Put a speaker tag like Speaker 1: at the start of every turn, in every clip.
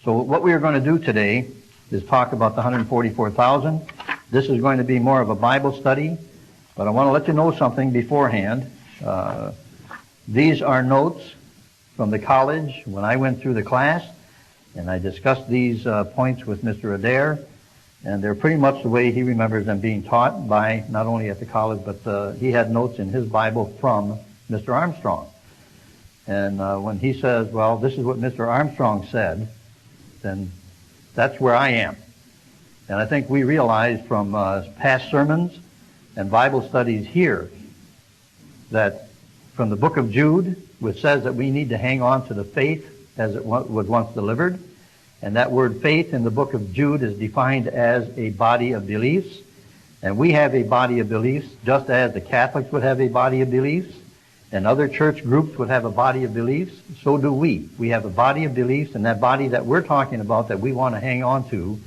Speaker 1: So what we are going to do today is talk about the 144,000. This is going to be more of a Bible study, but I want to let you know something beforehand. These are notes from the college when I went through the class, and I discussed these points with Mr. Adair, and they're pretty much the way he remembers them being taught by not only at the college, but he had notes in his Bible from Mr. Armstrong. And when he says, well, this is what Mr. Armstrong said, then that's where I am. And I think we realize from past sermons and Bible studies here that from the book of Jude, which says that we need to hang on to the faith as it was once delivered, and that word faith in the book of Jude is defined as a body of beliefs, and we have a body of beliefs just as the Catholics would have a body of beliefs, and other church groups would have a body of beliefs. So do we. We have a body of beliefs, and that body that we're talking about that we want to hang on to,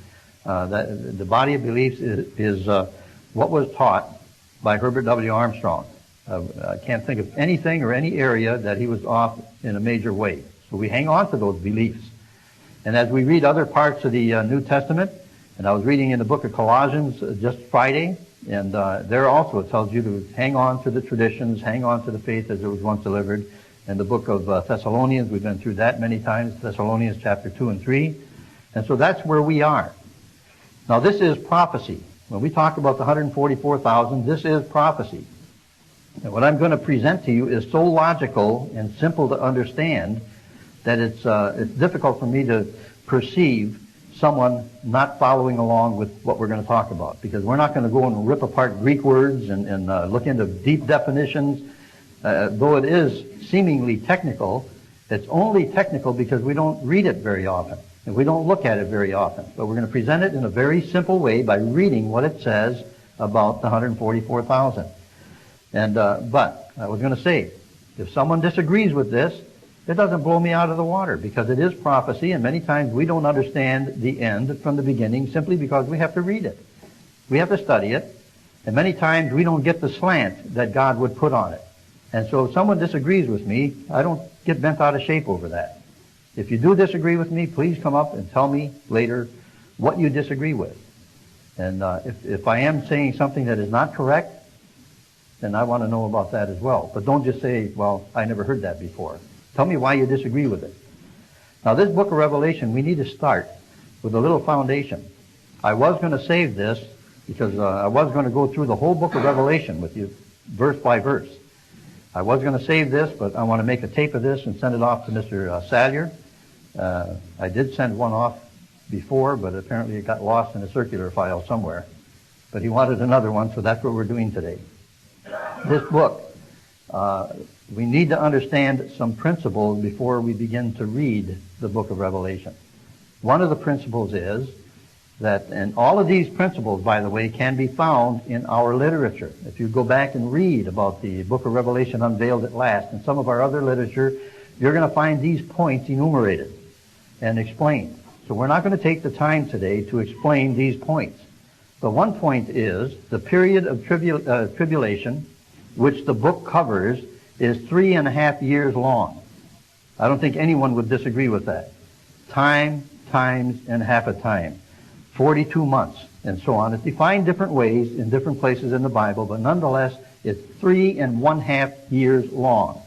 Speaker 1: the body of beliefs is what was taught by Herbert W. Armstrong. I can't think of anything or any area that he was off in a major way. So we hang on to those beliefs. And as we read other parts of the New Testament, and I was reading in the book of Colossians just Friday, and there also it tells you to hang on to the traditions, hang on to the faith as it was once delivered. In the book of Thessalonians, we've been through that many times, Thessalonians chapter 2 and 3. And so that's where we are. Now this is prophecy. When we talk about the 144,000, this is prophecy. And what I'm going to present to you is so logical and simple to understand that it's difficult for me to perceive someone not following along with what we're going to talk about, because we're not going to go and rip apart Greek words and look into deep definitions. Though it is seemingly technical, it's only technical because we don't read it very often, and we don't look at it very often. But we're going to present it in a very simple way by reading what it says about the 144,000. And but I was going to say, if someone disagrees with this, it doesn't blow me out of the water, because it is prophecy, and many times we don't understand the end from the beginning simply because we have to read it. We have to study it, and many times we don't get the slant that God would put on it. And so if someone disagrees with me, I don't get bent out of shape over that. If you do disagree with me, please come up and tell me later what you disagree with. And if I am saying something that is not correct, then I want to know about that as well. But don't just say, well, I never heard that before. Tell me why you disagree with it. Now, this book of Revelation, we need to start with a little foundation. I was going to save this because I was going to go through the whole book of Revelation with you, verse by verse. I was going to save this, but I want to make a tape of this and send it off to Mr. Salyer. I did send one off before, but apparently it got lost in a circular file somewhere. But he wanted another one, so that's what we're doing today. This book, we need to understand some principles before we begin to read the book of Revelation. One of the principles is that, and all of these principles, by the way, can be found in our literature. If you go back and read about the book of Revelation unveiled at last and some of our other literature, you're going to find these points enumerated and explained. So we're not going to take the time today to explain these points. But one point is the period of tribulation, which the book covers, is 3.5 years long. I don't think anyone would disagree with that. Time, times, and half a time. 42 months, and so on. It's defined different ways in different places in the Bible, but nonetheless, it's 3.5 years long.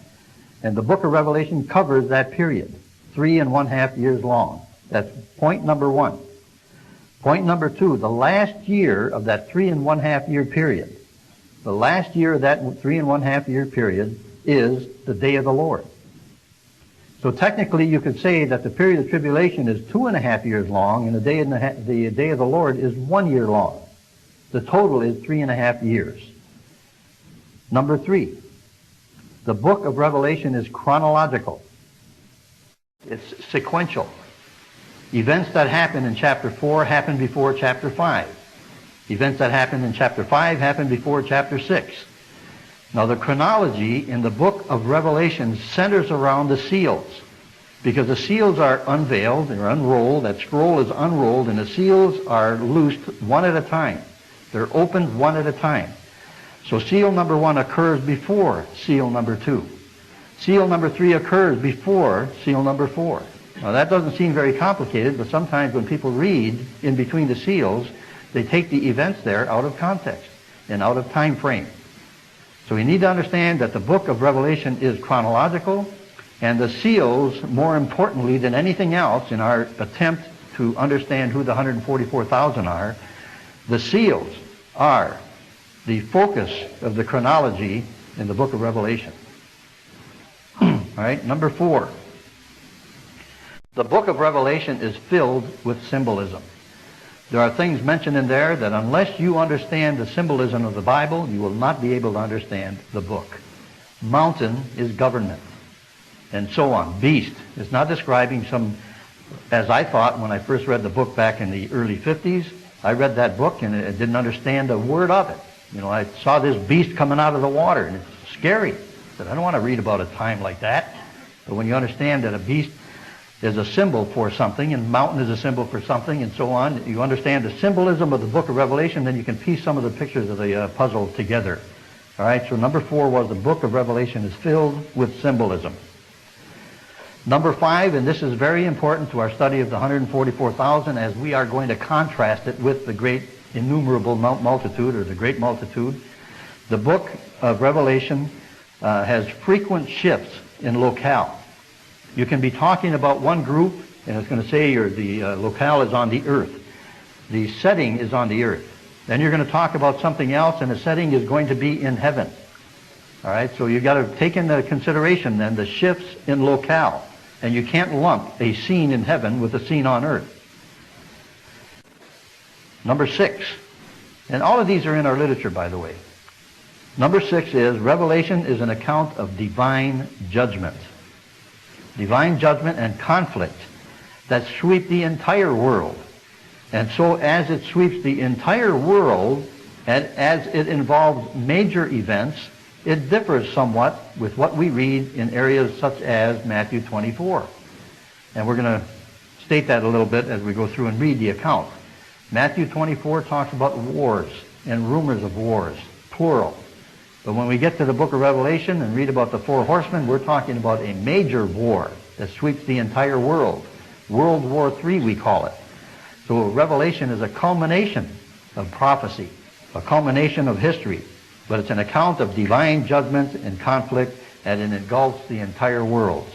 Speaker 1: And the book of Revelation covers that period, 3.5 years long. That's point number one. Point number two, the last year of that 3.5 year period, the last year of that 3.5 year period is the day of the Lord. So technically you could say that the period of tribulation is 2.5 years long, and the day of the Lord is 1 year long. The total is 3.5 years. Number three, the book of Revelation is chronological. It's sequential. Events that happen in chapter 4 happen before chapter 5. Events that happen in chapter 5 happen before chapter 6. Now the chronology in the book of Revelation centers around the seals, because the seals are unveiled, they're unrolled, that scroll is unrolled, and the seals are loosed one at a time. They're opened one at a time. So seal number 1 occurs before seal number 2. Seal number 3 occurs before seal number 4. Now that doesn't seem very complicated, but sometimes when people read in between the seals, they take the events there out of context and out of time frame. So we need to understand that the book of Revelation is chronological, and the seals, more importantly than anything else in our attempt to understand who the 144,000 are, the seals are the focus of the chronology in the book of Revelation. All right, number 4. The book of Revelation is filled with symbolism. There are things mentioned in there that unless you understand the symbolism of the Bible, you will not be able to understand the book. Mountain is government, and so on. Beast is not describing some, as I thought when I first read the book back in the early 50s. I read that book and I didn't understand a word of it. You know, I saw this beast coming out of the water, and it's scary. I said, I don't want to read about a time like that. But when you understand that a beast is a symbol for something, and mountain is a symbol for something, and so on, you understand the symbolism of the book of Revelation, then you can piece some of the pictures of the puzzle together. All right, so number 4 was the book of Revelation is filled with symbolism. Number 5, and this is very important to our study of the 144,000, as we are going to contrast it with the great innumerable multitude, or the great multitude. The book of Revelation has frequent shifts in locale. You can be talking about one group, and it's going to say the locale is on the earth. The setting is on the earth. Then you're going to talk about something else, and the setting is going to be in heaven. All right, so you've got to take into consideration then the shifts in locale. And you can't lump a scene in heaven with a scene on earth. Number 6, and all of these are in our literature, by the way. Number 6 is Revelation is an account of divine judgment. Divine judgment and conflict that sweep the entire world. And so as it sweeps the entire world, and as it involves major events, it differs somewhat with what we read in areas such as Matthew 24. And we're going to state that a little bit as we go through and read the account. Matthew 24 talks about wars and rumors of wars, plural. But when we get to the book of Revelation and read about the 4 horsemen, we're talking about a major war that sweeps the entire world. World War III, we call it. So Revelation is a culmination of prophecy, a culmination of history, but it's an account of divine judgment and conflict, and it engulfs the entire world.